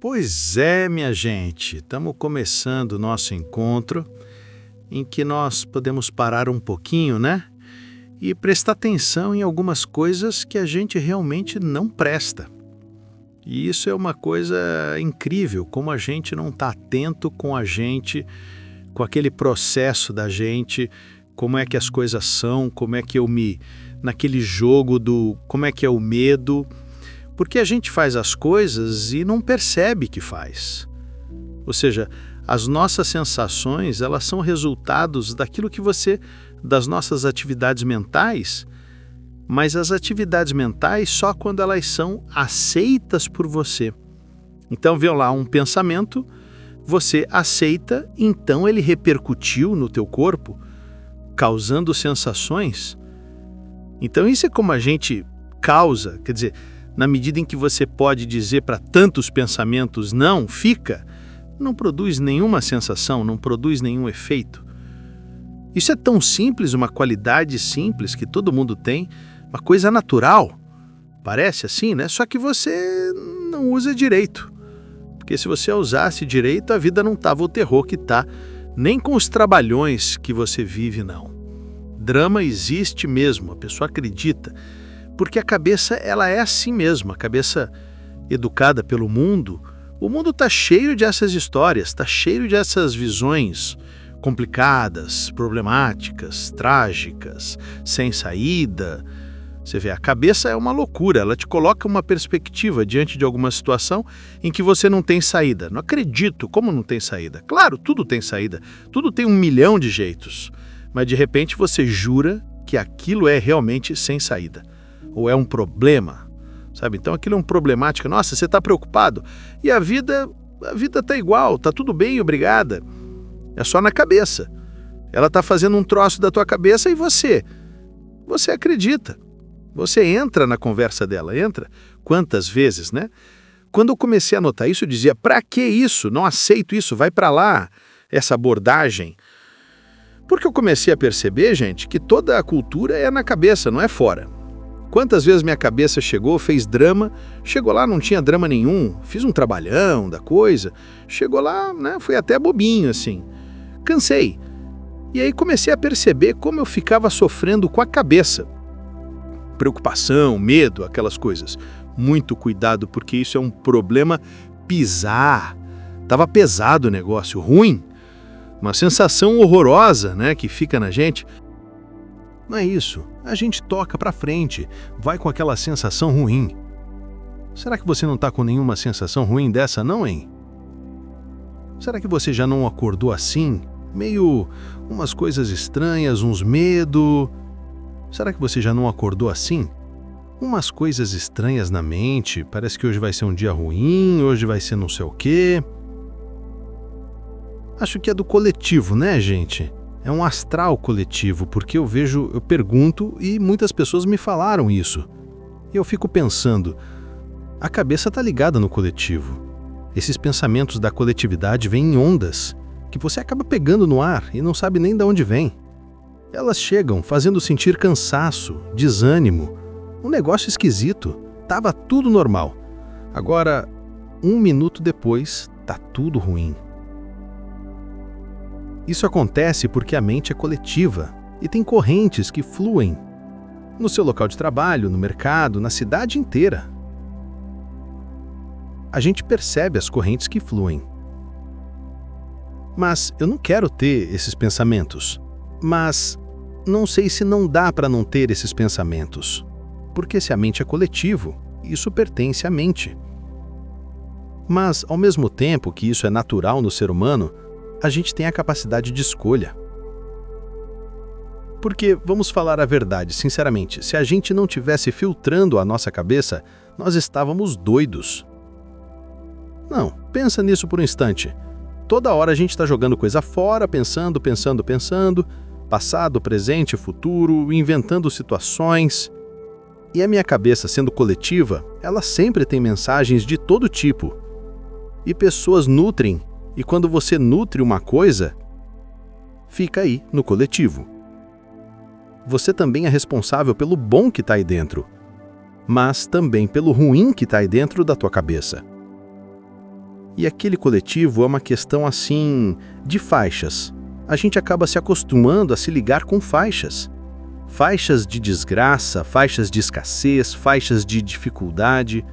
Pois é, minha gente, estamos começando o nosso encontro em que nós podemos parar um pouquinho, né? E prestar atenção em algumas coisas que a gente realmente não presta. E isso é uma coisa incrível, como a gente não está atento com a gente, com aquele processo da gente, como é que as coisas são, como é que naquele jogo do como é que é o medo. Porque a gente faz as coisas e não percebe que faz. Ou seja, as nossas sensações, elas são resultados das nossas atividades mentais, mas as atividades mentais só quando elas são aceitas por você. Então, vê lá um pensamento, você aceita, então ele repercutiu no teu corpo, causando sensações. Então, isso é como a gente causa, quer dizer, na medida em que você pode dizer para tantos pensamentos não, não produz nenhuma sensação, não produz nenhum efeito. Isso é tão simples, uma qualidade simples que todo mundo tem, uma coisa natural. Parece assim, né? Só que você não usa direito. Porque se você usasse direito, a vida não estava o terror que está, nem com os trabalhões que você vive, não. Drama existe mesmo, a pessoa acredita. Porque a cabeça, ela é assim mesmo, a cabeça educada pelo mundo, o mundo está cheio dessas histórias, está cheio dessas visões complicadas, problemáticas, trágicas, sem saída. Você vê, a cabeça é uma loucura, ela te coloca uma perspectiva diante de alguma situação em que você não tem saída. Não acredito, como não tem saída? Claro, tudo tem saída, tudo tem 1 milhão de jeitos, mas de repente você jura que aquilo é realmente sem saída. Ou é um problema, sabe? Então aquilo é uma problemática. Nossa, você está preocupado. E a vida está igual, está tudo bem, obrigada. É só na cabeça. Ela está fazendo um troço da tua cabeça e você acredita. Você entra na conversa dela, entra. Quantas vezes, né? Quando eu comecei a notar isso, eu dizia, pra que isso? Não aceito isso, vai pra lá, essa abordagem. Porque eu comecei a perceber, gente, que toda a cultura é na cabeça, não é fora. Quantas vezes minha cabeça fez drama, chegou lá, não tinha drama nenhum, fiz um trabalhão da coisa, chegou lá, né, foi até bobinho, assim. Cansei. E aí comecei a perceber como eu ficava sofrendo com a cabeça. Preocupação, medo, aquelas coisas. Muito cuidado, porque isso é um problema pisar. Tava pesado o negócio, ruim. Uma sensação horrorosa, né, que fica na gente. Não é isso. A gente toca pra frente, vai com aquela sensação ruim. Será que você não tá com nenhuma sensação ruim dessa não, hein? Será que você já não acordou assim? Meio umas coisas estranhas, uns medo. Será que você já não acordou assim? Umas coisas estranhas na mente, parece que hoje vai ser um dia ruim, hoje vai ser não sei o quê. Acho que é do coletivo, né, gente? É um astral coletivo, porque eu pergunto e muitas pessoas me falaram isso. E eu fico pensando, a cabeça está ligada no coletivo. Esses pensamentos da coletividade vêm em ondas, que você acaba pegando no ar e não sabe nem de onde vem. Elas chegam fazendo sentir cansaço, desânimo, um negócio esquisito. Tava tudo normal. Agora, 1 minuto depois, tá tudo ruim. Isso acontece porque a mente é coletiva e tem correntes que fluem no seu local de trabalho, no mercado, na cidade inteira. A gente percebe as correntes que fluem. Mas eu não quero ter esses pensamentos. Mas não sei se não dá para não ter esses pensamentos. Porque se a mente é coletivo, isso pertence à mente. Mas, ao mesmo tempo que isso é natural no ser humano, a gente tem a capacidade de escolha. Porque, vamos falar a verdade, sinceramente, se a gente não tivesse filtrando a nossa cabeça, nós estávamos doidos. Não, pensa nisso por um instante. Toda hora a gente está jogando coisa fora, pensando, passado, presente, futuro, inventando situações. E a minha cabeça, sendo coletiva, ela sempre tem mensagens de todo tipo. E pessoas nutrem. E quando você nutre uma coisa, fica aí no coletivo. Você também é responsável pelo bom que está aí dentro, mas também pelo ruim que está aí dentro da tua cabeça. E aquele coletivo é uma questão assim de faixas. A gente acaba se acostumando a se ligar com faixas. Faixas de desgraça, faixas de escassez, faixas de dificuldade.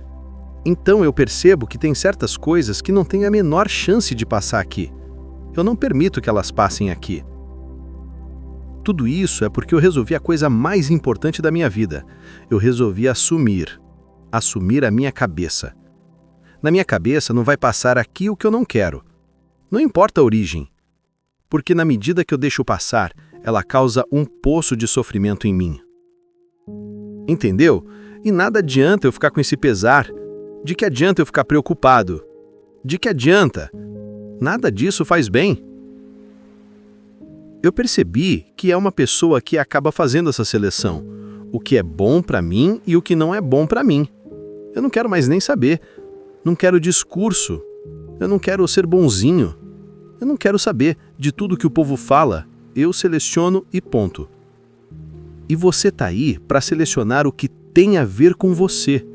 Então eu percebo que tem certas coisas que não têm a menor chance de passar aqui. Eu não permito que elas passem aqui. Tudo isso é porque eu resolvi a coisa mais importante da minha vida. Eu resolvi assumir a minha cabeça. Na minha cabeça não vai passar aqui o que eu não quero. Não importa a origem. Porque na medida que eu deixo passar, ela causa um poço de sofrimento em mim. Entendeu? E nada adianta eu ficar com esse pesar. De que adianta eu ficar preocupado? De que adianta? Nada disso faz bem. Eu percebi que é uma pessoa que acaba fazendo essa seleção. O que é bom para mim e o que não é bom para mim. Eu não quero mais nem saber. Não quero discurso. Eu não quero ser bonzinho. Eu não quero saber de tudo que o povo fala. Eu seleciono e ponto. E você tá aí para selecionar o que tem a ver com você.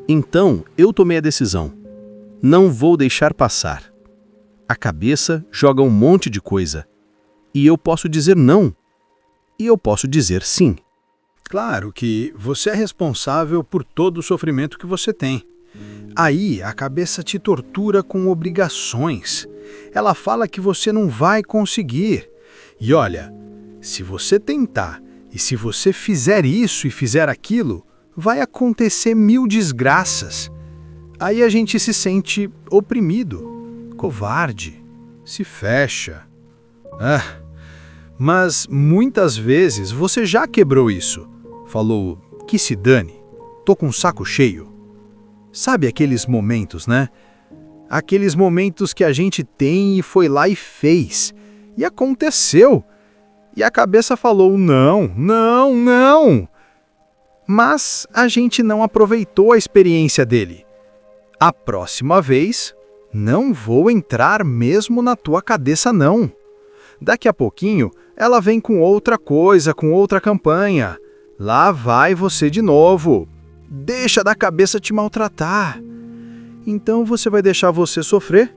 Então, eu tomei a decisão. Não vou deixar passar. A cabeça joga um monte de coisa. E eu posso dizer não. E eu posso dizer sim. Claro que você é responsável por todo o sofrimento que você tem. Aí a cabeça te tortura com obrigações. Ela fala que você não vai conseguir. E olha, se você tentar e se você fizer isso e fizer aquilo, vai acontecer 1000 desgraças. Aí a gente se sente oprimido, covarde, se fecha. Mas muitas vezes você já quebrou isso. Falou, que se dane, tô com um saco cheio. Sabe aqueles momentos, né? Aqueles momentos que a gente tem e foi lá e fez. E aconteceu. E a cabeça falou, não, não, não. Mas a gente não aproveitou a experiência dele. A próxima vez, não vou entrar mesmo na tua cabeça, não. Daqui a pouquinho, ela vem com outra coisa, com outra campanha. Lá vai você de novo. Deixa da cabeça te maltratar. Então você vai deixar você sofrer?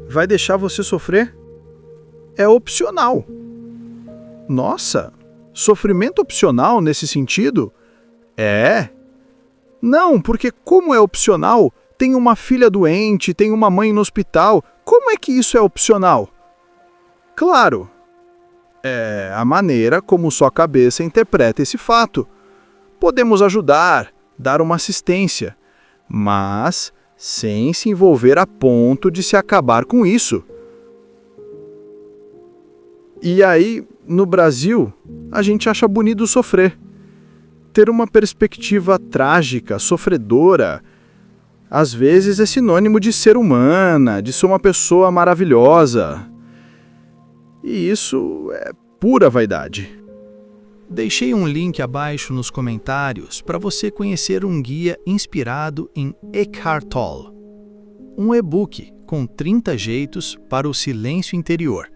Vai deixar você sofrer? É opcional. Nossa, sofrimento opcional nesse sentido? É. Não, porque como é opcional, tem uma filha doente, tem uma mãe no hospital. Como é que isso é opcional? Claro, é a maneira como sua cabeça interpreta esse fato. Podemos ajudar, dar uma assistência, mas sem se envolver a ponto de se acabar com isso. E aí, no Brasil, a gente acha bonito sofrer. Ter uma perspectiva trágica, sofredora, às vezes é sinônimo de ser humana, de ser uma pessoa maravilhosa. E isso é pura vaidade. Deixei um link abaixo nos comentários para você conhecer um guia inspirado em Eckhart Tolle. Um e-book com 30 jeitos para o silêncio interior.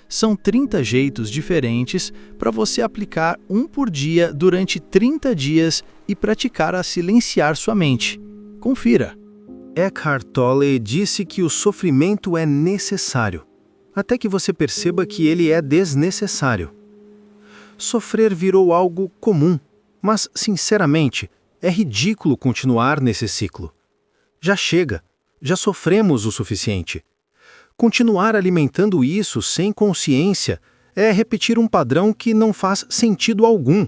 São 30 jeitos diferentes para você aplicar um por dia durante 30 dias e praticar a silenciar sua mente. Confira. Eckhart Tolle disse que o sofrimento é necessário, até que você perceba que ele é desnecessário. Sofrer virou algo comum, mas, sinceramente, é ridículo continuar nesse ciclo. Já chega, já sofremos o suficiente. Continuar alimentando isso sem consciência é repetir um padrão que não faz sentido algum.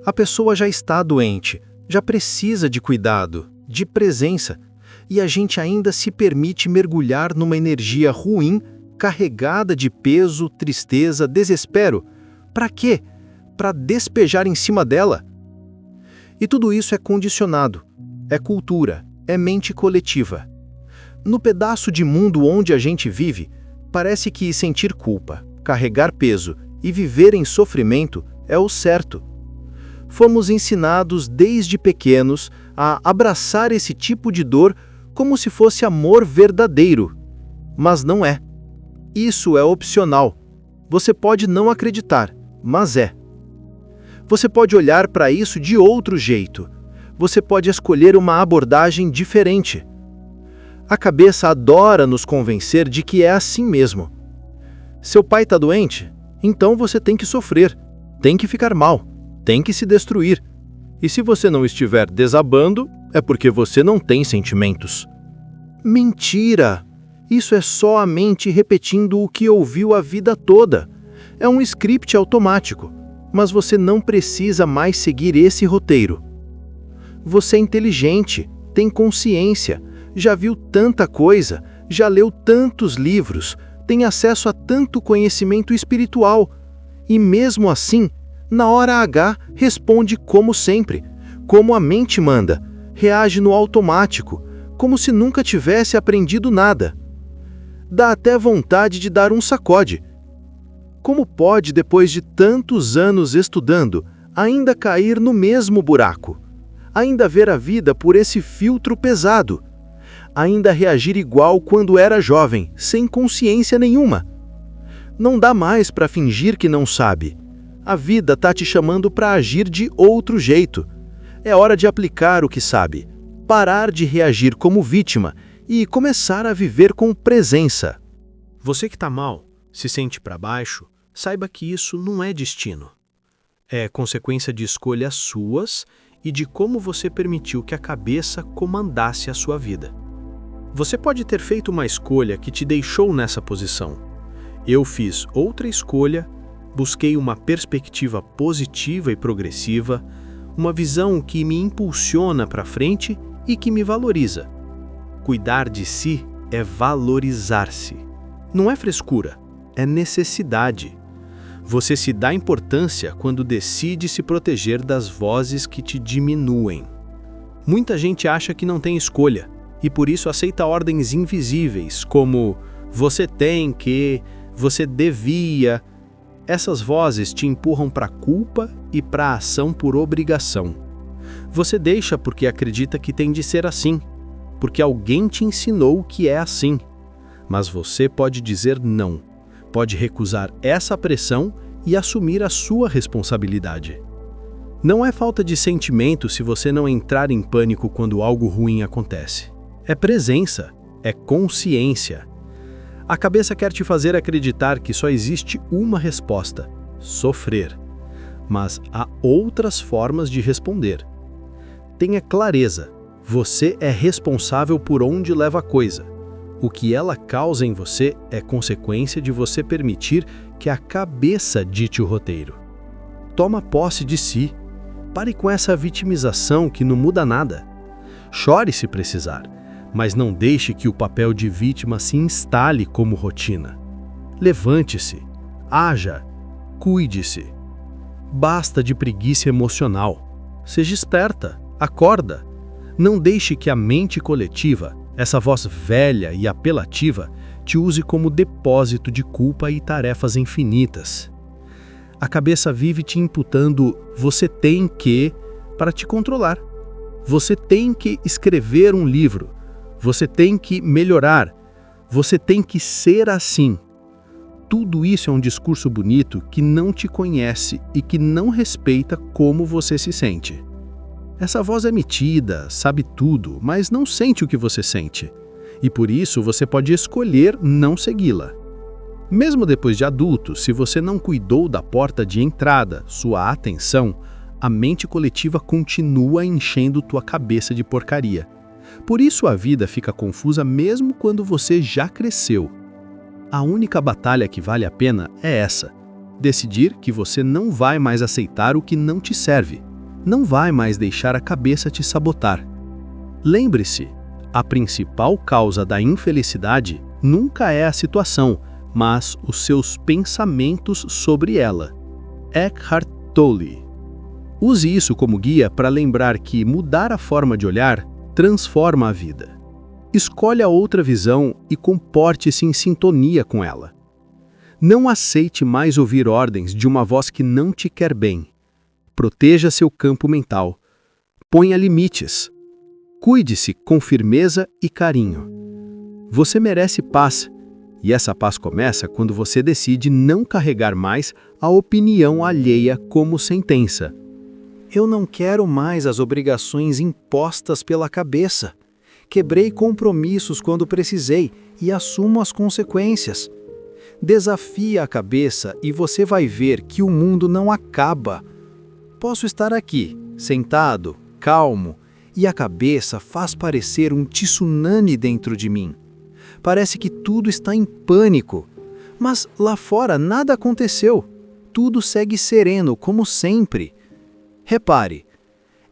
A pessoa já está doente, já precisa de cuidado, de presença, e a gente ainda se permite mergulhar numa energia ruim, carregada de peso, tristeza, desespero. Para quê? Para despejar em cima dela? E tudo isso é condicionado, é cultura, é mente coletiva. No pedaço de mundo onde a gente vive, parece que sentir culpa, carregar peso e viver em sofrimento é o certo. Fomos ensinados desde pequenos a abraçar esse tipo de dor como se fosse amor verdadeiro. Mas não é. Isso é opcional. Você pode não acreditar, mas é. Você pode olhar para isso de outro jeito. Você pode escolher uma abordagem diferente. A cabeça adora nos convencer de que é assim mesmo. Seu pai está doente? Então você tem que sofrer, tem que ficar mal, tem que se destruir. E se você não estiver desabando, é porque você não tem sentimentos. Mentira! Isso é só a mente repetindo o que ouviu a vida toda. É um script automático, mas você não precisa mais seguir esse roteiro. Você é inteligente, tem consciência, já viu tanta coisa, já leu tantos livros, tem acesso a tanto conhecimento espiritual. E mesmo assim, na hora H, responde como sempre, como a mente manda, reage no automático, como se nunca tivesse aprendido nada. Dá até vontade de dar um sacode. Como pode, depois de tantos anos estudando, ainda cair no mesmo buraco? Ainda ver a vida por esse filtro pesado? Ainda reagir igual quando era jovem, sem consciência nenhuma? Não dá mais para fingir que não sabe. A vida tá te chamando para agir de outro jeito. É hora de aplicar o que sabe, parar de reagir como vítima e começar a viver com presença. Você que está mal, se sente para baixo, saiba que isso não é destino. É consequência de escolhas suas e de como você permitiu que a cabeça comandasse a sua vida. Você pode ter feito uma escolha que te deixou nessa posição. Eu fiz outra escolha, busquei uma perspectiva positiva e progressiva, uma visão que me impulsiona para frente e que me valoriza. Cuidar de si é valorizar-se. Não é frescura, é necessidade. Você se dá importância quando decide se proteger das vozes que te diminuem. Muita gente acha que não tem escolha e por isso aceita ordens invisíveis como você tem que, você devia. Essas vozes te empurram para a culpa e para a ação por obrigação. Você deixa porque acredita que tem de ser assim, porque alguém te ensinou que é assim. Mas você pode dizer não, pode recusar essa pressão e assumir a sua responsabilidade. Não é falta de sentimento se você não entrar em pânico quando algo ruim acontece. É presença, é consciência. A cabeça quer te fazer acreditar que só existe uma resposta: sofrer. Mas há outras formas de responder. Tenha clareza, você é responsável por onde leva a coisa. O que ela causa em você é consequência de você permitir que a cabeça dite o roteiro. Toma posse de si. Pare com essa vitimização que não muda nada. Chore se precisar, mas não deixe que o papel de vítima se instale como rotina. Levante-se, haja, cuide-se. Basta de preguiça emocional. Seja esperta, acorda. Não deixe que a mente coletiva, essa voz velha e apelativa, te use como depósito de culpa e tarefas infinitas. A cabeça vive te imputando "você tem que" para te controlar. Você tem que escrever um livro. Você tem que melhorar. Você tem que ser assim. Tudo isso é um discurso bonito que não te conhece e que não respeita como você se sente. Essa voz é metida, sabe tudo, mas não sente o que você sente. E por isso você pode escolher não segui-la. Mesmo depois de adulto, se você não cuidou da porta de entrada, sua atenção, a mente coletiva continua enchendo tua cabeça de porcaria. Por isso a vida fica confusa mesmo quando você já cresceu. A única batalha que vale a pena é essa: decidir que você não vai mais aceitar o que não te serve. Não vai mais deixar a cabeça te sabotar. Lembre-se, a principal causa da infelicidade nunca é a situação, mas os seus pensamentos sobre ela. Eckhart Tolle. Use isso como guia para lembrar que mudar a forma de olhar transforma a vida. Escolha outra visão e comporte-se em sintonia com ela. Não aceite mais ouvir ordens de uma voz que não te quer bem. Proteja seu campo mental. Ponha limites. Cuide-se com firmeza e carinho. Você merece paz, e essa paz começa quando você decide não carregar mais a opinião alheia como sentença. Eu não quero mais as obrigações impostas pela cabeça. Quebrei compromissos quando precisei e assumo as consequências. Desafia a cabeça e você vai ver que o mundo não acaba. Posso estar aqui, sentado, calmo, e a cabeça faz parecer um tsunami dentro de mim. Parece que tudo está em pânico, mas lá fora nada aconteceu. Tudo segue sereno, como sempre. Repare,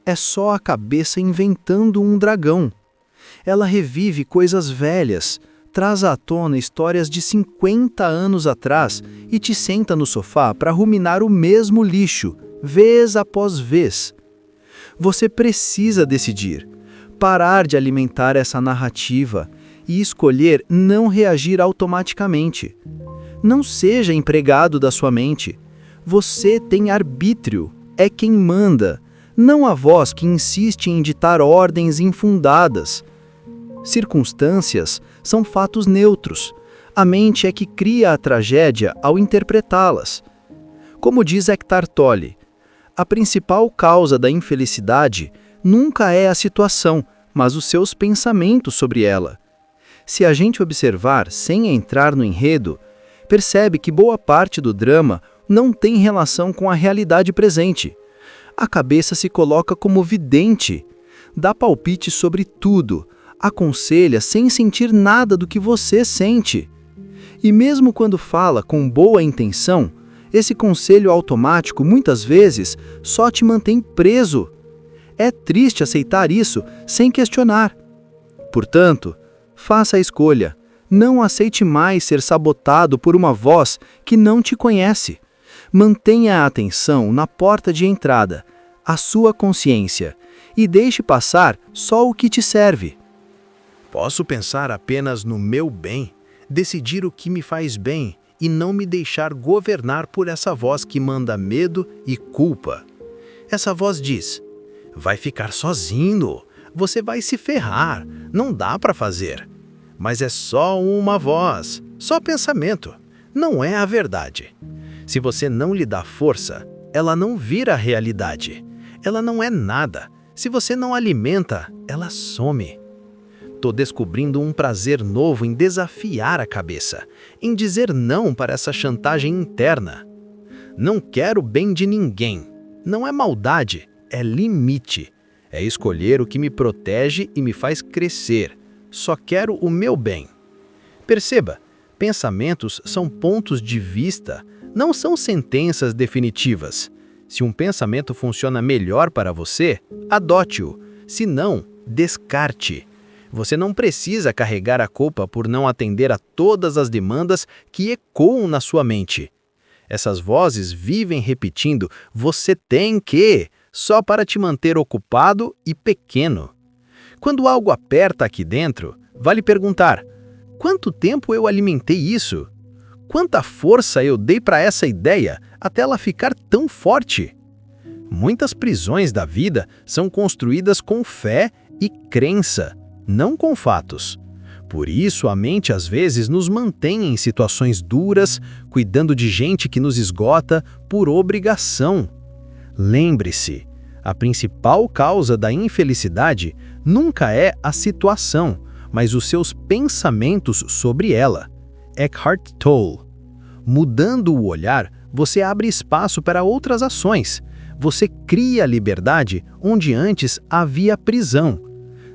é só a cabeça inventando um dragão. Ela revive coisas velhas, traz à tona histórias de 50 anos atrás e te senta no sofá para ruminar o mesmo lixo, vez após vez. Você precisa decidir, parar de alimentar essa narrativa e escolher não reagir automaticamente. Não seja empregado da sua mente. Você tem arbítrio, é quem manda, não a voz que insiste em ditar ordens infundadas. Circunstâncias são fatos neutros. A mente é que cria a tragédia ao interpretá-las. Como diz Eckhart Tolle, a principal causa da infelicidade nunca é a situação, mas os seus pensamentos sobre ela. Se a gente observar sem entrar no enredo, percebe que boa parte do drama não tem relação com a realidade presente. A cabeça se coloca como vidente, dá palpite sobre tudo, aconselha sem sentir nada do que você sente. E mesmo quando fala com boa intenção, esse conselho automático muitas vezes só te mantém preso. É triste aceitar isso sem questionar. Portanto, faça a escolha. Não aceite mais ser sabotado por uma voz que não te conhece. Mantenha a atenção na porta de entrada, a sua consciência, e deixe passar só o que te serve. Posso pensar apenas no meu bem, decidir o que me faz bem e não me deixar governar por essa voz que manda medo e culpa. Essa voz diz: vai ficar sozinho, você vai se ferrar, não dá para fazer. Mas é só uma voz, só pensamento, não é a verdade. Se você não lhe dá força, ela não vira realidade. Ela não é nada. Se você não alimenta, ela some. Tô descobrindo um prazer novo em desafiar a cabeça, em dizer não para essa chantagem interna. Não quero o bem de ninguém. Não é maldade, é limite. É escolher o que me protege e me faz crescer. Só quero o meu bem. Perceba, pensamentos são pontos de vista, não são sentenças definitivas. Se um pensamento funciona melhor para você, adote-o. Se não, descarte. Você não precisa carregar a culpa por não atender a todas as demandas que ecoam na sua mente. Essas vozes vivem repetindo "você tem que", só para te manter ocupado e pequeno. Quando algo aperta aqui dentro, vale perguntar: quanto tempo eu alimentei isso? Quanta força eu dei para essa ideia até ela ficar tão forte? Muitas prisões da vida são construídas com fé e crença, não com fatos. Por isso, a mente às vezes nos mantém em situações duras, cuidando de gente que nos esgota por obrigação. Lembre-se, a principal causa da infelicidade nunca é a situação, mas os seus pensamentos sobre ela. Eckhart Tolle. Mudando o olhar, você abre espaço para outras ações. Você cria liberdade onde antes havia prisão.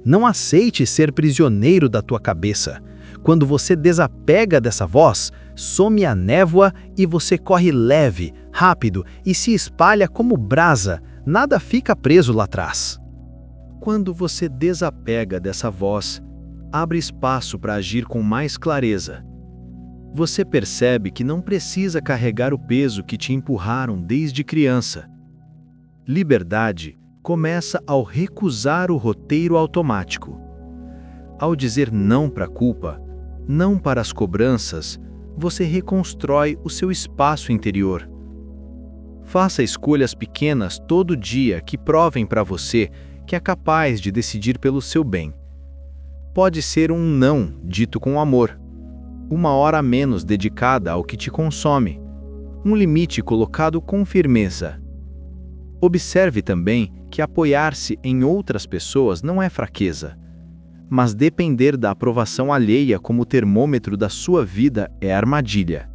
Não aceite ser prisioneiro da tua cabeça. Quando você desapega dessa voz, some a névoa e você corre leve, rápido e se espalha como brasa. Nada fica preso lá atrás. Quando você desapega dessa voz, abre espaço para agir com mais clareza. Você percebe que não precisa carregar o peso que te empurraram desde criança. Liberdade começa ao recusar o roteiro automático. Ao dizer não para a culpa, não para as cobranças, você reconstrói o seu espaço interior. Faça escolhas pequenas todo dia que provem para você que é capaz de decidir pelo seu bem. Pode ser um não dito com amor, uma hora a menos dedicada ao que te consome, um limite colocado com firmeza. Observe também que apoiar-se em outras pessoas não é fraqueza. Mas depender da aprovação alheia como termômetro da sua vida é armadilha.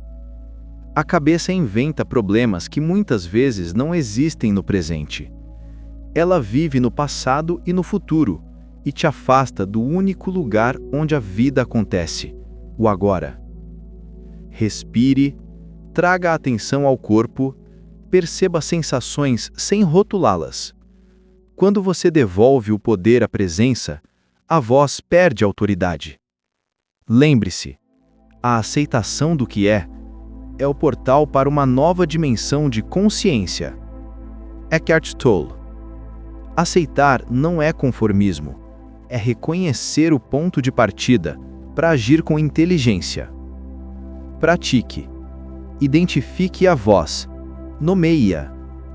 A cabeça inventa problemas que muitas vezes não existem no presente. Ela vive no passado e no futuro, e te afasta do único lugar onde a vida acontece, o agora. Respire, traga a atenção ao corpo, perceba sensações sem rotulá-las. Quando você devolve o poder à presença, a voz perde autoridade. Lembre-se, a aceitação do que é o portal para uma nova dimensão de consciência. Eckhart Tolle. Aceitar não é conformismo, é reconhecer o ponto de partida para agir com inteligência. Pratique. Identifique a voz, nomeie-a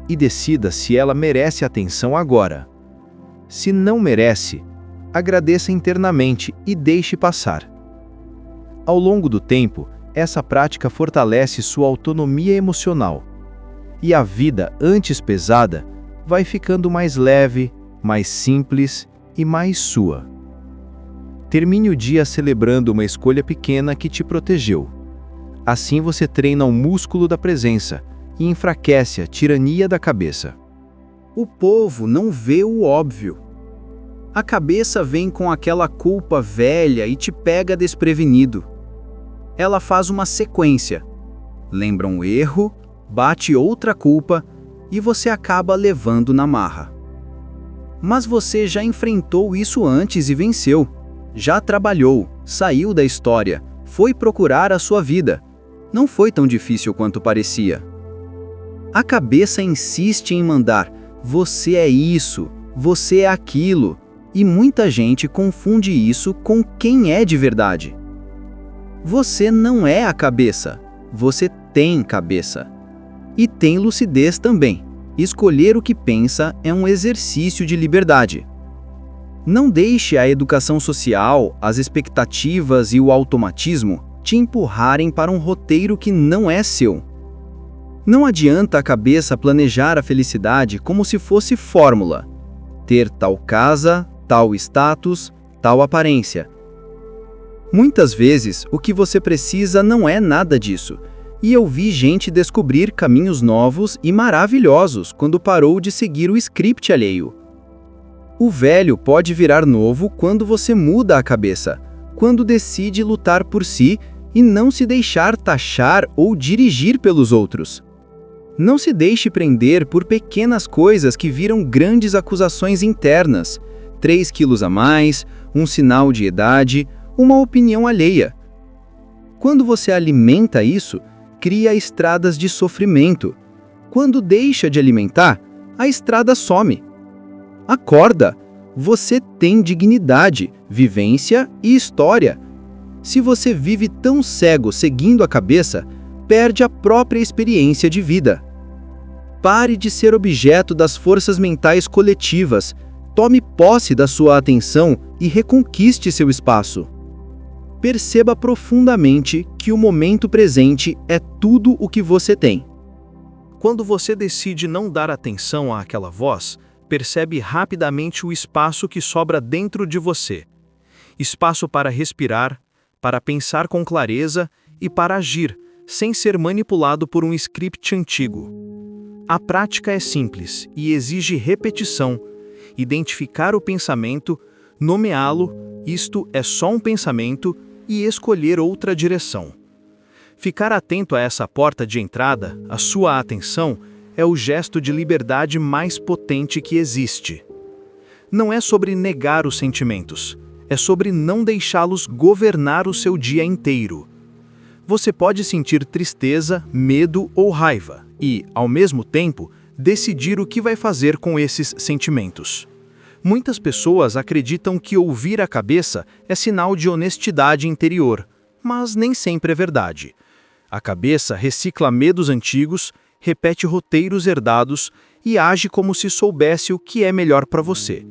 e decida se ela merece atenção agora. Se não merece, agradeça internamente e deixe passar. Ao longo do tempo, essa prática fortalece sua autonomia emocional. E a vida, antes pesada, vai ficando mais leve, mais simples e mais sua. Termine o dia celebrando uma escolha pequena que te protegeu. Assim você treina o músculo da presença e enfraquece a tirania da cabeça. O povo não vê o óbvio. A cabeça vem com aquela culpa velha e te pega desprevenido. Ela faz uma sequência. Lembra um erro, bate outra culpa e você acaba levando na marra. Mas você já enfrentou isso antes e venceu. Já trabalhou, saiu da história, foi procurar a sua vida. Não foi tão difícil quanto parecia. A cabeça insiste em mandar: você é isso, você é aquilo, e muita gente confunde isso com quem é de verdade. Você não é a cabeça, você tem cabeça. E tem lucidez também. Escolher o que pensa é um exercício de liberdade. Não deixe a educação social, as expectativas e o automatismo te empurrarem para um roteiro que não é seu. Não adianta a cabeça planejar a felicidade como se fosse fórmula. Ter tal casa, tal status, tal aparência. Muitas vezes, o que você precisa não é nada disso. E eu vi gente descobrir caminhos novos e maravilhosos quando parou de seguir o script alheio. O velho pode virar novo quando você muda a cabeça, quando decide lutar por si e não se deixar taxar ou dirigir pelos outros. Não se deixe prender por pequenas coisas que viram grandes acusações internas, 3 quilos a mais, um sinal de idade, uma opinião alheia. Quando você alimenta isso, cria estradas de sofrimento. Quando deixa de alimentar, a estrada some. Acorda! Você tem dignidade, vivência e história. Se você vive tão cego seguindo a cabeça, perde a própria experiência de vida. Pare de ser objeto das forças mentais coletivas. Tome posse da sua atenção e reconquiste seu espaço. Perceba profundamente que o momento presente é tudo o que você tem. Quando você decide não dar atenção àquela voz, percebe rapidamente o espaço que sobra dentro de você. Espaço para respirar, para pensar com clareza e para agir, sem ser manipulado por um script antigo. A prática é simples e exige repetição. Identificar o pensamento, nomeá-lo, isto é só um pensamento, e escolher outra direção. Ficar atento a essa porta de entrada, a sua atenção, é o gesto de liberdade mais potente que existe. Não é sobre negar os sentimentos, é sobre não deixá-los governar o seu dia inteiro. Você pode sentir tristeza, medo ou raiva e, ao mesmo tempo, decidir o que vai fazer com esses sentimentos. Muitas pessoas acreditam que ouvir a cabeça é sinal de honestidade interior, mas nem sempre é verdade. A cabeça recicla medos antigos, repete roteiros herdados e age como se soubesse o que é melhor para você.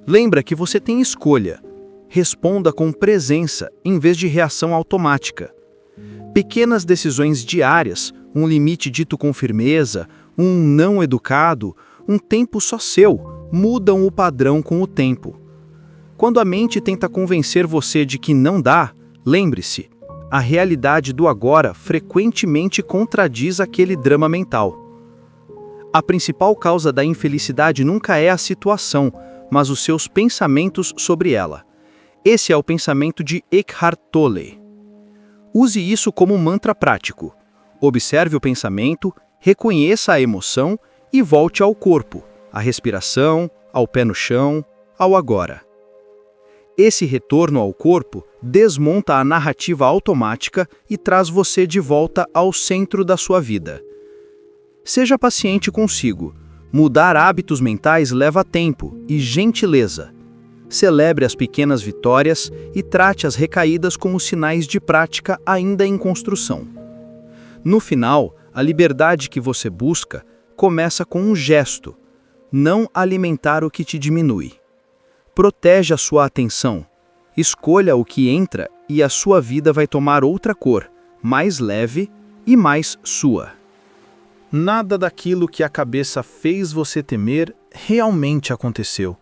Lembra que você tem escolha. Responda com presença em vez de reação automática. Pequenas decisões diárias, um limite dito com firmeza, um não educado, um tempo só seu, mudam o padrão com o tempo. Quando a mente tenta convencer você de que não dá, lembre-se, a realidade do agora frequentemente contradiz aquele drama mental. A principal causa da infelicidade nunca é a situação, mas os seus pensamentos sobre ela. Esse é o pensamento de Eckhart Tolle. Use isso como um mantra prático. Observe o pensamento, reconheça a emoção e volte ao corpo, à respiração, ao pé no chão, ao agora. Esse retorno ao corpo desmonta a narrativa automática e traz você de volta ao centro da sua vida. Seja paciente consigo. Mudar hábitos mentais leva tempo e gentileza. Celebre as pequenas vitórias e trate as recaídas como sinais de prática ainda em construção. No final, a liberdade que você busca começa com um gesto: não alimentar o que te diminui. Proteja a sua atenção. Escolha o que entra e a sua vida vai tomar outra cor, mais leve e mais sua. Nada daquilo que a cabeça fez você temer realmente aconteceu.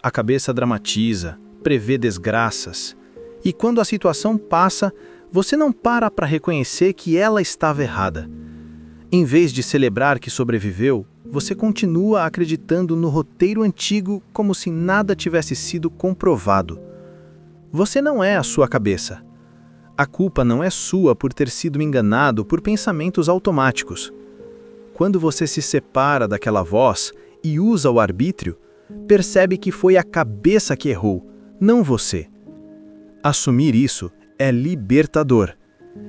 A cabeça dramatiza, prevê desgraças. E quando a situação passa, você não para reconhecer que ela estava errada. Em vez de celebrar que sobreviveu, você continua acreditando no roteiro antigo como se nada tivesse sido comprovado. Você não é a sua cabeça. A culpa não é sua por ter sido enganado por pensamentos automáticos. Quando você se separa daquela voz e usa o arbítrio, percebe que foi a cabeça que errou, não você. Assumir isso é libertador.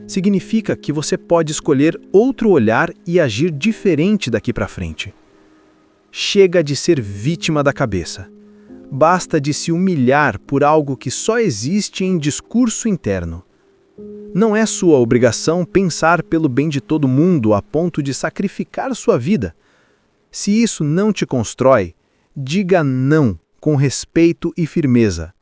Significa que você pode escolher outro olhar e agir diferente daqui para frente. Chega de ser vítima da cabeça. Basta de se humilhar por algo que só existe em discurso interno. Não é sua obrigação pensar pelo bem de todo mundo a ponto de sacrificar sua vida. Se isso não te constrói, diga não com respeito e firmeza.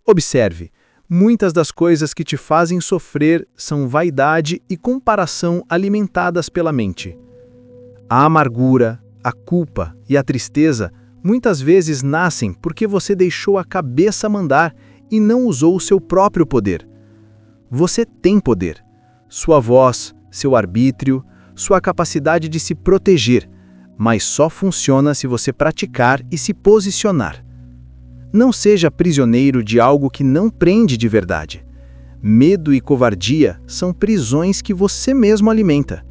Observe, muitas das coisas que te fazem sofrer são vaidade e comparação alimentadas pela mente. A amargura, a culpa e a tristeza muitas vezes nascem porque você deixou a cabeça mandar e não usou o seu próprio poder. Você tem poder. Sua voz, seu arbítrio, sua capacidade de se proteger, mas só funciona se você praticar e se posicionar. Não seja prisioneiro de algo que não prende de verdade. Medo e covardia são prisões que você mesmo alimenta.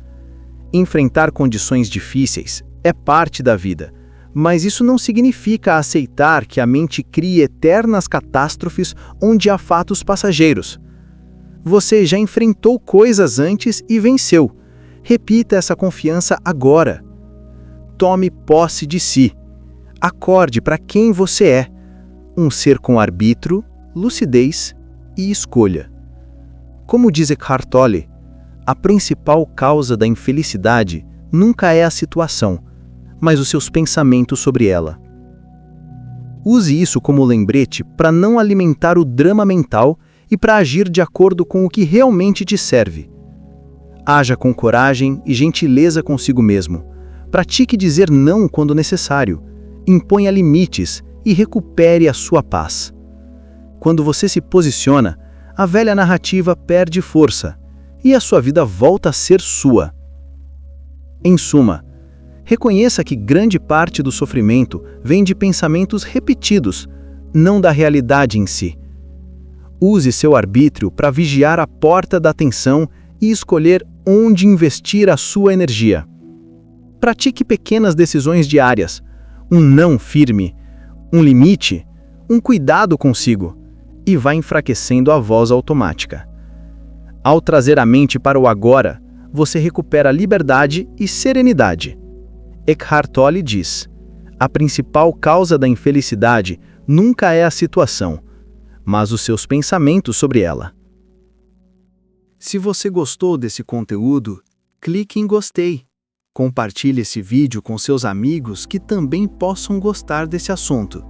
Enfrentar condições difíceis é parte da vida, mas isso não significa aceitar que a mente crie eternas catástrofes onde há fatos passageiros. Você já enfrentou coisas antes e venceu. Repita essa confiança agora. Tome posse de si. Acorde para quem você é. Um ser com arbítrio, lucidez e escolha. Como diz Eckhart Tolle, a principal causa da infelicidade nunca é a situação, mas os seus pensamentos sobre ela. Use isso como lembrete para não alimentar o drama mental e para agir de acordo com o que realmente te serve. Haja com coragem e gentileza consigo mesmo. Pratique dizer não quando necessário. Imponha limites e recupere a sua paz. Quando você se posiciona, a velha narrativa perde força e a sua vida volta a ser sua. Em suma, reconheça que grande parte do sofrimento vem de pensamentos repetidos, não da realidade em si. Use seu arbítrio para vigiar a porta da atenção e escolher onde investir a sua energia. Pratique pequenas decisões diárias, um não firme, um limite, um cuidado consigo, e vá enfraquecendo a voz automática. Ao trazer a mente para o agora, você recupera liberdade e serenidade. Eckhart Tolle diz: a principal causa da infelicidade nunca é a situação, mas os seus pensamentos sobre ela. Se você gostou desse conteúdo, clique em gostei. Compartilhe esse vídeo com seus amigos que também possam gostar desse assunto.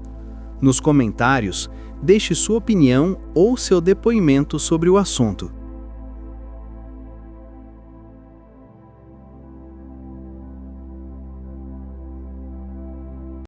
Nos comentários, deixe sua opinião ou seu depoimento sobre o assunto.